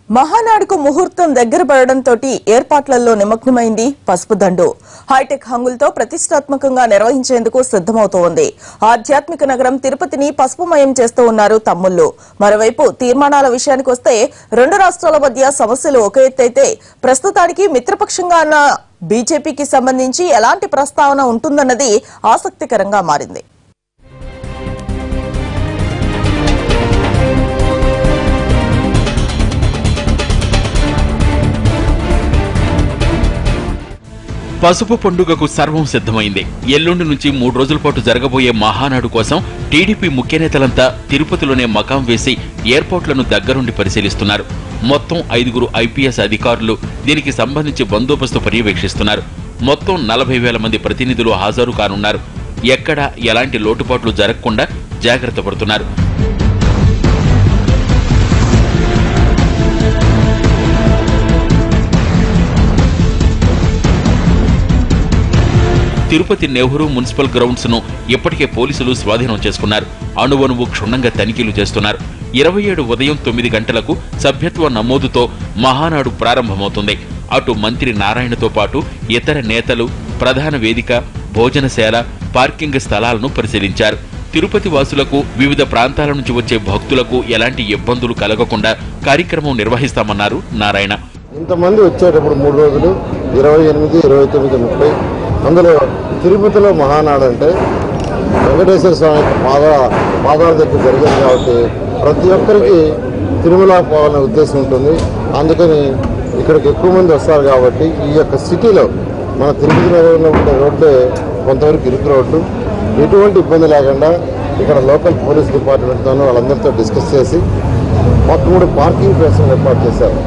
మహానాడుకు ముహూర్తం దగ్గర పడడంతో ఏర్పాట్లలో నిమగ్నమైంది పసుపు దండు. హైటెక్ హంగులతో ప్రతిష్టాత్మకంగా నిర్వహించేందుకు సిద్దమవుతోంది. ఆధ్యాత్మిక నగరం తిరుపతిని పసుపుమయం చేస్తూ ఉన్నారు తమ్ముళ్లు. మరోవైపు తీర్మానాల విషయానికి వస్తే రెండు రాష్ట్రాల మధ్య సమస్యలు ఒక ఎత్తైతే ప్రస్తుతానికి మిత్రపక్షంగా ఉన్న బీజేపీకి సంబంధించి ఎలాంటి ప్రస్తావన ఉంటుందన్నది ఆసక్తికరంగా మారింది. పసుపు పండుగకు సర్వం సిద్ధమైంది. ఎల్లుండి నుంచి 3 రోజుల పాటు జరగబోయే మహానాడు కోసం టీడీపీ ముఖ్య నేతలంతా తిరుపతిలోనే మకాం వేసి ఎయిర్పోర్ట్లను దగ్గరుండి పరిశీలిస్తున్నారు. మొత్తం 5 ఐపీఎస్ అధికారులు దీనికి సంబంధించి బందోబస్తు పర్యవేక్షిస్తున్నారు. మొత్తం 40,000 మంది ప్రతినిధులు హాజరు కానున్నారు. ఎక్కడా ఎలాంటి లోటుపాట్లు జరగకుండా జాగ్రత్త పడుతున్నారు. తిరుపతి నెహ్రూ మున్సిపల్ గ్రౌండ్స్ ను ఇప్పటికే పోలీసులు స్వాధీనం చేసుకున్నారు. అణువణువు క్షుణ్ణంగా తనిఖీలు చేస్తున్నారు. 27 ఉదయం 9 గంటలకు సభ్యత్వ నమోదుతో మహానాడు ప్రారంభమవుతుంది. అటు మంత్రి నారాయణతో పాటు ఇతర నేతలు ప్రధాన వేదిక, భోజనశాల, పార్కింగ్ స్థలాలను పరిశీలించారు. తిరుపతి వాసులకు, వివిధ ప్రాంతాల నుంచి వచ్చే భక్తులకు ఎలాంటి ఇబ్బందులు కలగకుండా కార్యక్రమం నిర్వహిస్తామన్నారు నారాయణ. ఇంతమంది వచ్చేటప్పుడు 3 రోజులు 28, 29, 30 అందులో తిరుపతిలో మహానాడు అంటే వెంకటేశ్వర స్వామి పాదాల దగ్గర జరిగింది కాబట్టి ప్రతి ఒక్కరికి తిరుమల పోవాలనే ఉద్దేశం ఉంటుంది. అందుకని ఇక్కడికి ఎక్కువ మంది వస్తారు కాబట్టి ఈ యొక్క సిటీలో మన తిరుపతి నగరంలో ఉండే రోడ్లే కొంతవరకు ఇరుకు రోడ్లు, ఎటువంటి ఇబ్బంది లేకుండా ఇక్కడ లోకల్ పోలీస్ డిపార్ట్మెంట్తోనూ వాళ్ళందరితో డిస్కస్ చేసి 13 పార్కింగ్ ప్లేసులు ఏర్పాటు చేశారు.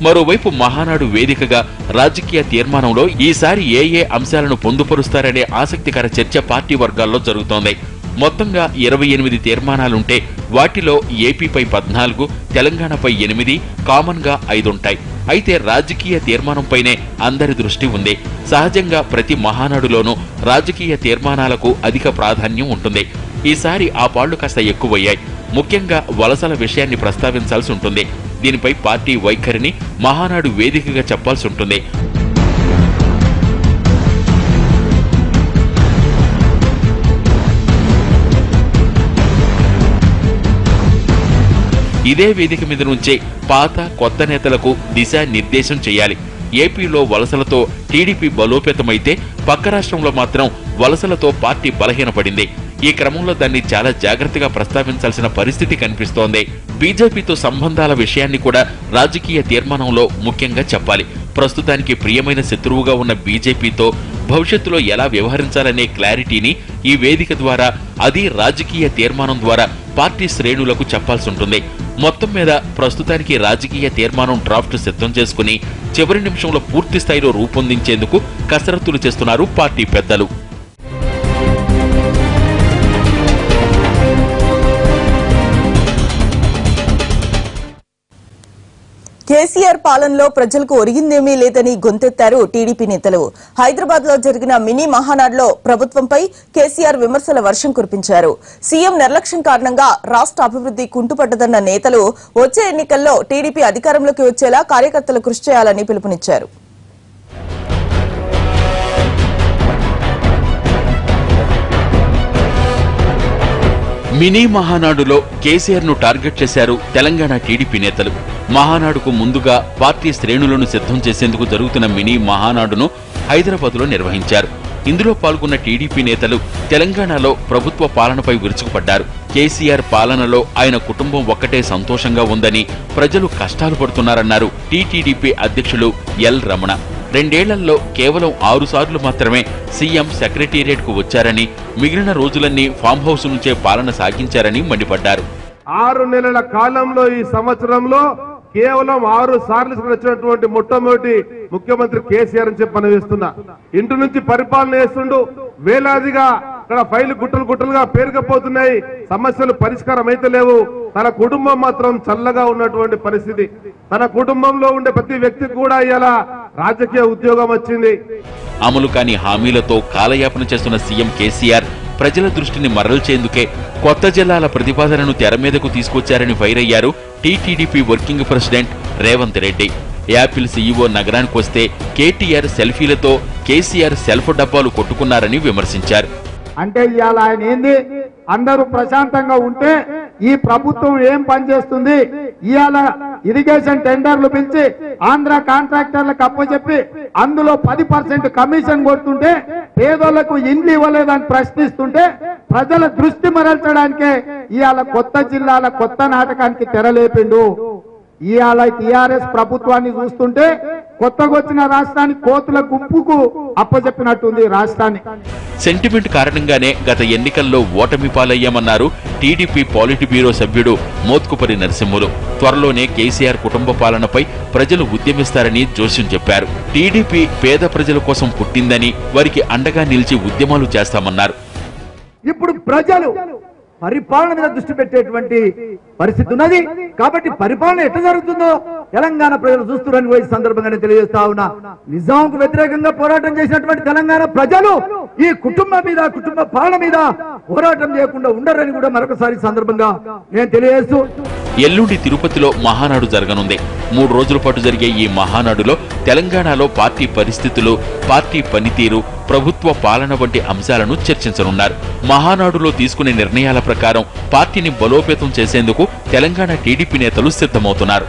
మరోవైపు మహానాడు వేదికగా రాజకీయ తీర్మానంలో ఈసారి ఏ అంశాలను పొందుపరుస్తారనే ఆసక్తికర చర్చ పార్టీ వర్గాల్లో జరుగుతోంది. మొత్తంగా 28 తీర్మానాలుంటే వాటిలో ఏపీపై 14, తెలంగాణపై 8, కామన్ గా 5 ఉంటాయి. అయితే రాజకీయ తీర్మానంపైనే అందరి దృష్టి ఉంది. సహజంగా ప్రతి మహానాడులోనూ రాజకీయ తీర్మానాలకు అధిక ప్రాధాన్యం ఉంటుంది. ఈసారి ఆ పాళ్లు కాస్త ఎక్కువయ్యాయి. ముఖ్యంగా వలసల విషయాన్ని ప్రస్తావించాల్సి ఉంటుంది. దీనిపై పార్టీ వైఖరిని మహానాడు వేదికగా చెప్పాల్సి ఉంటుంది. ఇదే వేదిక మీద నుంచే పాత కొత్త నేతలకు దిశానిర్దేశం చేయాలి. ఏపీలో వలసలతో టీడీపీ బలోపేతమైతే పక్క రాష్ట్రంలో మాత్రం వలసలతో పార్టీ బలహీనపడింది. ఈ క్రమంలో దాన్ని చాలా జాగ్రత్తగా ప్రస్తావించాల్సిన పరిస్థితి కనిపిస్తోంది. బీజేపీతో సంబంధాల విషయాన్ని కూడా రాజకీయ తీర్మానంలో ముఖ్యంగా చెప్పాలి. ప్రస్తుతానికి ప్రియమైన శత్రువుగా ఉన్న బీజేపీతో భవిష్యత్తులో ఎలా వ్యవహరించాలనే క్లారిటీని ఈ వేదిక ద్వారా, అది రాజకీయ తీర్మానం ద్వారా పార్టీ శ్రేణులకు చెప్పాల్సి ఉంటుంది. మొత్తం మీద ప్రస్తుతానికి రాజకీయ తీర్మానం డ్రాఫ్ట్ సిద్ధం చేసుకుని చివరి నిమిషంలో పూర్తి స్థాయిలో రూపొందించేందుకు కసరత్తులు చేస్తున్నారు పార్టీ పెద్దలు. కేసీఆర్ పాలనలో ప్రజలకు ఒరిగిందేమీ లేదని గొంతెత్తారు టీడీపీ నేతలు. హైదరాబాద్ లో జరిగిన మినీ మహానాడులో ప్రభుత్వంపై కేసీఆర్ విమర్శల వర్షం కురిపించారు. సీఎం నిర్లక్ష్యం కారణంగా రాష్ట్ర అభివృద్ధి కుంటుపడ్డదన్న నేతలు వచ్చే ఎన్నికల్లో టీడీపీ అధికారంలోకి వచ్చేలా కార్యకర్తలు కృషి చేయాలని పిలుపునిచ్చారు. మినీ మహానాడులో కేసీఆర్ ను టార్గెట్ చేశారు తెలంగాణ టీడీపీ నేతలు. మహానాడుకు ముందుగా పార్టీ శ్రేణులను సిద్ధం చేసేందుకు జరుగుతున్న మినీ మహానాడును హైదరాబాద్ లో నిర్వహించారు. ఇందులో పాల్గొన్న టీడీపీ నేతలు తెలంగాణలో ప్రభుత్వ పాలనపై విరుచుకుపడ్డారు. కేసీఆర్ పాలనలో ఆయన కుటుంబం ఒక్కటే సంతోషంగా ఉందని, ప్రజలు కష్టాలు పడుతున్నారన్నారు టీటీడీపీ అధ్యక్షులు ఎల్ రమణ. 2 ఏళ్లలో కేవలం 6 సార్లు మాత్రమే సీఎం సెక్రటేరియట్ కు వచ్చారని, మిగిలిన రోజులన్నీ ఫామ్ హౌస్ నుంచే పాలన సాగించారని మండిపడ్డారు. 6 నెలల కాలంలో ఈ సంవత్సరంలో కేవలం 6 సార్లు వచ్చినటువంటి మొట్టమొదటి ముఖ్యమంత్రి కేసీఆర్ అని చెప్పి మనవేస్తున్నా. ఇంటి నుంచి పరిపాలన చేస్తుండు. వేలాదిగా ఇక్కడ ఫైలు గుట్టలుగా పేరుకపోతున్నాయి. సమస్యలు పరిష్కారం అయితే లేవు. తన కుటుంబం మాత్రం చల్లగా ఉన్నటువంటి పరిస్థితి. తన కుటుంబంలో ఉండే ప్రతి వ్యక్తికి కూడా ఇలా రాజకీయ ఉద్యోగం వచ్చింది. అమలు కాని హామీలతో కాలయాపన చేస్తున్న సీఎం కేసీఆర్ ప్రజల దృష్టిని మరల్చేందుకే కొత్త జిల్లాల ప్రతిపాదనను తెర మీదకు తీసుకొచ్చారని ఫైర్ అయ్యారు TTDP working president Revanth Reddy. Apple CEO నగరానికి వస్తే కేటీఆర్ సెల్ఫీలతో కేసీఆర్ సెల్ఫ్ డబ్బాలు కొట్టుకున్నారని విమర్శించారు. అంటే ఇవాళ ఆయన ఏంది, అందరూ ప్రశాంతంగా ఉంటే ఈ ప్రభుత్వం ఏం పనిచేస్తుంది, ఇవాళ ఇరిగేషన్ టెండర్లు పిలిచి ఆంధ్ర కాంట్రాక్టర్లకు అప్పచెప్పి అందులో 10% కమిషన్ కొడుతుంటే పేదోళ్లకు ఇండ్లు ఇవ్వలేదని ప్రశ్నిస్తుంటే ప్రజల దృష్టి మరల్చడానికే ఇవాళ కొత్త జిల్లాల కొత్త నాటకానికి తెరలేపిండు. ఇవాళ టీఆర్ఎస్ ప్రభుత్వాన్ని చూస్తుంటే కొత్తగా వచ్చిన రాష్ట్రానికి కోతుల గుంపుకు అప్పచెప్పినట్టుంది రాష్ట్రాన్ని. సెంటిమెంట్ కారణంగానే గత ఎన్నికల్లో ఓటమి పాలయ్యామన్నారు టీడీపీ పాలిట్ బ్యూరో సభ్యుడు మోత్కుపరి నరసింహులు. త్వరలోనే కేసీఆర్ కుటుంబ పాలనపై ప్రజలు ఉద్యమిస్తారని జోస్యం చెప్పారు. టీడీపీ పేద ప్రజల కోసం పుట్టిందని, వారికి అండగా నిలిచి ఉద్యమాలు చేస్తామన్నారు. ఇప్పుడు ప్రజలు పరిపాలన మీద దృష్టి పెట్టేటువంటి పరిస్థితి ఉన్నది. కాబట్టి పరిపాలన ఎట్లా జరుగుతుందో తెలంగాణ ప్రజలు చూస్తున్నారని ఈ సందర్భంగానే తెలియజేస్తా ఉన్నా. నిజాంకు వ్యతిరేకంగా పోరాటం చేసినటువంటి తెలంగాణ ప్రజలు ఈ కుటుంబం మీద, కుటుంబ పాలన మీద పోరాటం చేయకుండా ఉండరని కూడా మరొకసారి సందర్భంగా నేను తెలియజేస్తూ, ఎల్లుండి తిరుపతిలో మహానాడు జరగనుంది. 3 రోజుల పాటు జరిగే ఈ మహానాడులో తెలంగాణలో పార్టీ పరిస్థితులు, పార్టీ పనితీరు, ప్రభుత్వ పాలన వంటి అంశాలను చర్చించనున్నారు. మహానాడులో తీసుకునే నిర్ణయాల ప్రకారం పార్టీని బలోపేతం చేసేందుకు తెలంగాణ టీడీపీ నేతలు సిద్ధమవుతున్నారు.